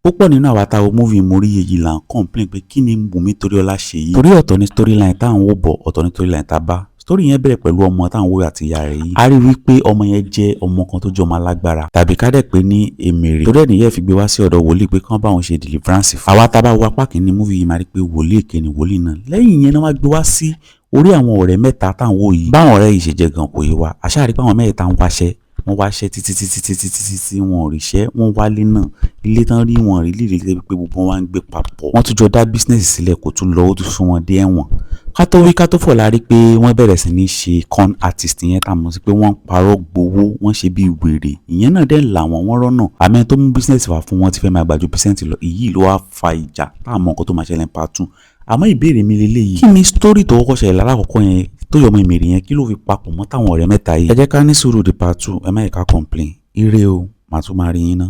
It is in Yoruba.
púpọ̀ nínú àwa tá wo movie Moriye yìí là ń complain pé kí ni Wumi Toriola ṣe yìí. Torí ọ̀tọ̀ ní storyline tá à ń wò bọ̀, ọ̀tọ̀ ní storyline tá bá. Story yẹn bẹ̀rẹ̀ pẹ̀lú ọmọ tá à ń wò àti ìyá rẹ̀ yìí. A rí wípé ọmọ yẹn jẹ́ ọmọ kan tó jẹ́ ọmọ alágbára, tàbí ká dẹ̀ pé ní èmèrè. Torí ẹ̀ nìyẹn fi gbé wá sí ọ̀dọ̀ wòlíì pé kán bá wọn ṣe deliverance fún. Àwa tá bá wo apá kìíní movie yìí máa rí pé wòlíì èké ni wòlíì náà. Lẹ́yìn yẹn náà wá gbé wá sí orí àwọn ọ̀rẹ́ mẹ́ta tá à ń wò yìí. Báwọn ọ̀rẹ́ yìí ṣe jẹ́ gan kò yé wa. Àṣà rí pé àwọn mẹ́ta ń wáṣẹ́. Wọ́n wáṣẹ́ títí wọn ò ríṣẹ́. Wọ́n wálé náà. Ilé tán rí wọn rí líle pé gbogbo wọn wá ń gbé papọ̀. Wọ́n tún jọ dá business sílẹ̀ kó tún lọ ó tún fún wọn dé ẹ̀wọ̀n. Ká tó wí ká tó fọ̀ la rí pé wọ́n bẹ̀rẹ̀ sí ní ṣe con artist yẹn tá mọ̀ sí pé wọ́n ń parọ́ gbowó, wọ́n ṣe bí wèrè. Ìyẹn náà dẹ̀ là wọ́n rọ́nà. Àmọ́ tó mú business wá fún wọn ti fẹ́ máa gbàjú percent lọ. Èyí ló wá fa ìjà tá a mọ̀ nǹkan tó máa ṣẹlẹ̀ part 2. Àmọ́ ìbéèrè mi lélẹ́yìí. Kí ni story tó kọ́kọ́ ṣẹlẹ̀ lálákọ̀ọ́kọ́ yẹn tó yọmọ ìmèrè yẹn kí ló fi papọ̀ mọ́ táwọn ọ̀rẹ́ mẹ́ta yìí? Ẹ jẹ́ ká ní sùúrù di part 2, ẹ má yẹ ká complain. Ire o, màá tún máa rí yín ná.